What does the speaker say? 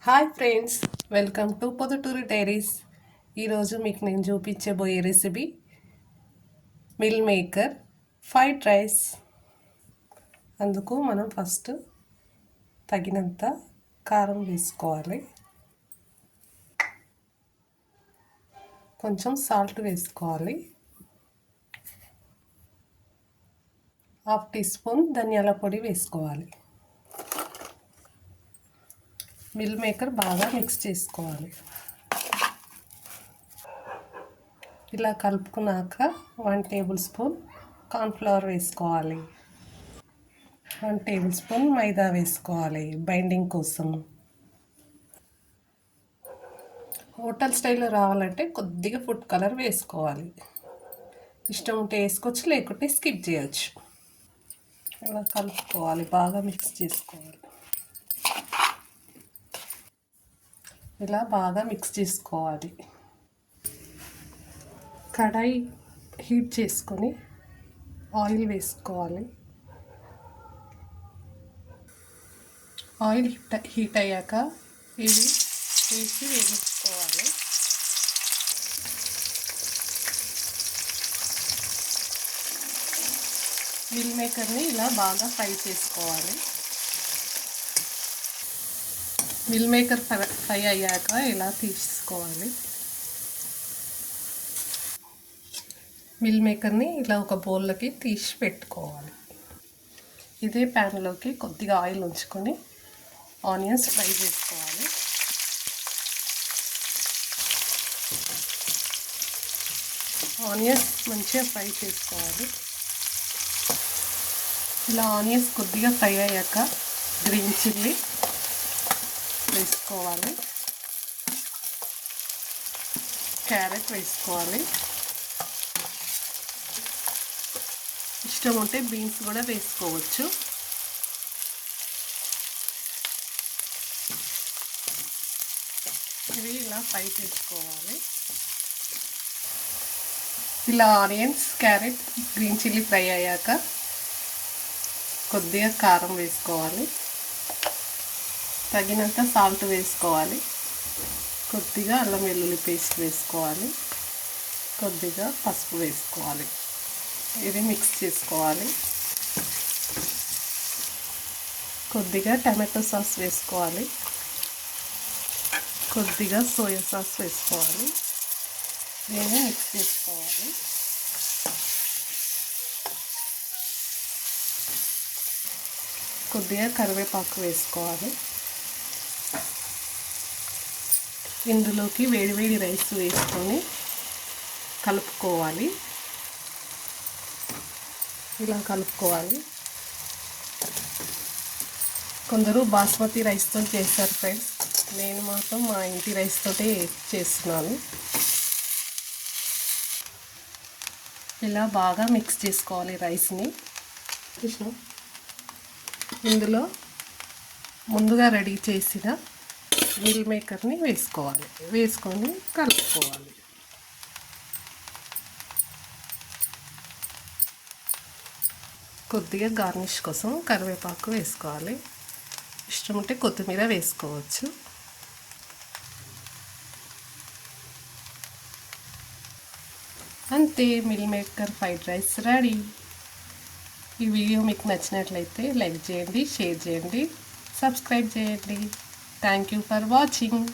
Hi friends, welcome to Podduturi diaries. ఈరోజు మీకు నేను చూపించబోయే recipe meal maker fried rice. అందుకు మనం ఫస్ట్ తగినంత కారం వేసుకోవాలి, కొంచెం సాల్ట్ వేసుకోవాలి, హాఫ్ టీ స్పూన్ ధనియాల పొడి వేసుకోవాలి. మిల్ మేకర్ బాగా మిక్స్ చేసుకోవాలి. ఇలా కలుపుకున్నాక 1 టేబుల్ స్పూన్ కార్న్ఫ్లవర్ వేసుకోవాలి, 1 టేబుల్ స్పూన్ మైదా వేసుకోవాలి బైండింగ్ కోసం. హోటల్ స్టైల్లో రావాలంటే కొద్దిగా ఫుడ్ కలర్ వేసుకోవాలి. ఇష్టం ఉంటే వేసుకోవచ్చు, లేకుంటే స్కిప్ చేయొచ్చు. ఇలా కలుపుకోవాలి, బాగా మిక్స్ చేసుకోవాలి. ఇలా బాగా మిక్స్ చేసుకోవాలి. కడాయి హీట్ చేసుకొని ఆయిల్ వేసుకోవాలి. ఆయిల్ హీట్ అయ్యాక ఇవి వేసి వేయించుకోవాలి. మిల్ మేకర్ని ఇలా బాగా ఫ్రై చేసుకోవాలి. మిల్ మేకర్ ఫ్రై అయ్యాక ఇలా తీసుకోవాలి. మిల్ మేకర్ని ఇలా ఒక బౌల్లోకి తీసి పెట్టుకోవాలి. ఇదే ప్యాన్లోకి కొద్దిగా ఆయిల్ ఉంచుకొని ఆనియన్స్ ఫ్రై చేసుకోవాలి. ఆనియన్స్ మంచిగా ఫ్రై చేసుకోవాలి. ఇలా ఆనియన్స్ కొద్దిగా ఫ్రై అయ్యాక గ్రీన్ చిల్లీ వేసుకోవాలి, క్యారెట్ వేసుకోవాలి. ఇష్టం ఉంటే బీన్స్ కూడా వేసుకోవచ్చు. ఇవి ఇలా ఫ్రై చేసుకోవాలి. ఇలా onions, carrot, green chilli fry అయ్యాక కొద్దిగా కారం వేసుకోవాలి, తగినంత సాల్ట్ వేసుకోవాలి, కొద్దిగా అల్లం వెల్లుల్లి పేస్ట్ వేసుకోవాలి, కొద్దిగా పసుపు వేసుకోవాలి. ఇది మిక్స్ చేసుకోవాలి. కొద్దిగా టమాటో సాస్ వేసుకోవాలి, కొద్దిగా సోయా సాస్ వేసుకోవాలి. దీన్ని మిక్స్ చేసుకోవాలి. కొద్దిగా కరివేపాకు వేసుకోవాలి. ఇందులోకి వేడివేడి రైస్ వేసుకొని కలుపుకోవాలి. ఇలా కలుపుకోవాలి. కొందరు బాస్మతి రైస్తో చేస్తారు ఫ్రెండ్స్, నేను మాత్రం మా ఇంటి రైస్తోటే చేస్తున్నాను. ఇలా బాగా మిక్స్ చేసుకోవాలి రైస్ని. ఇందులో ముందుగా రెడీ చేసిన మిల్ మేకర్ని వేసుకోవాలి, వేసుకొని కలుపుకోవాలి. కొద్దిగా గార్నిష్ కోసం కరివేపాకు వేసుకోవాలి. ఇష్టం ఉంటే కొత్తిమీర వేసుకోవచ్చు. అంతే, mill maker fried rice ready. ఈ వీడియో మీకు నచ్చినట్లయితే లైక్ చేయండి, షేర్ చేయండి, సబ్స్క్రైబ్ చేయండి. Thank you for watching.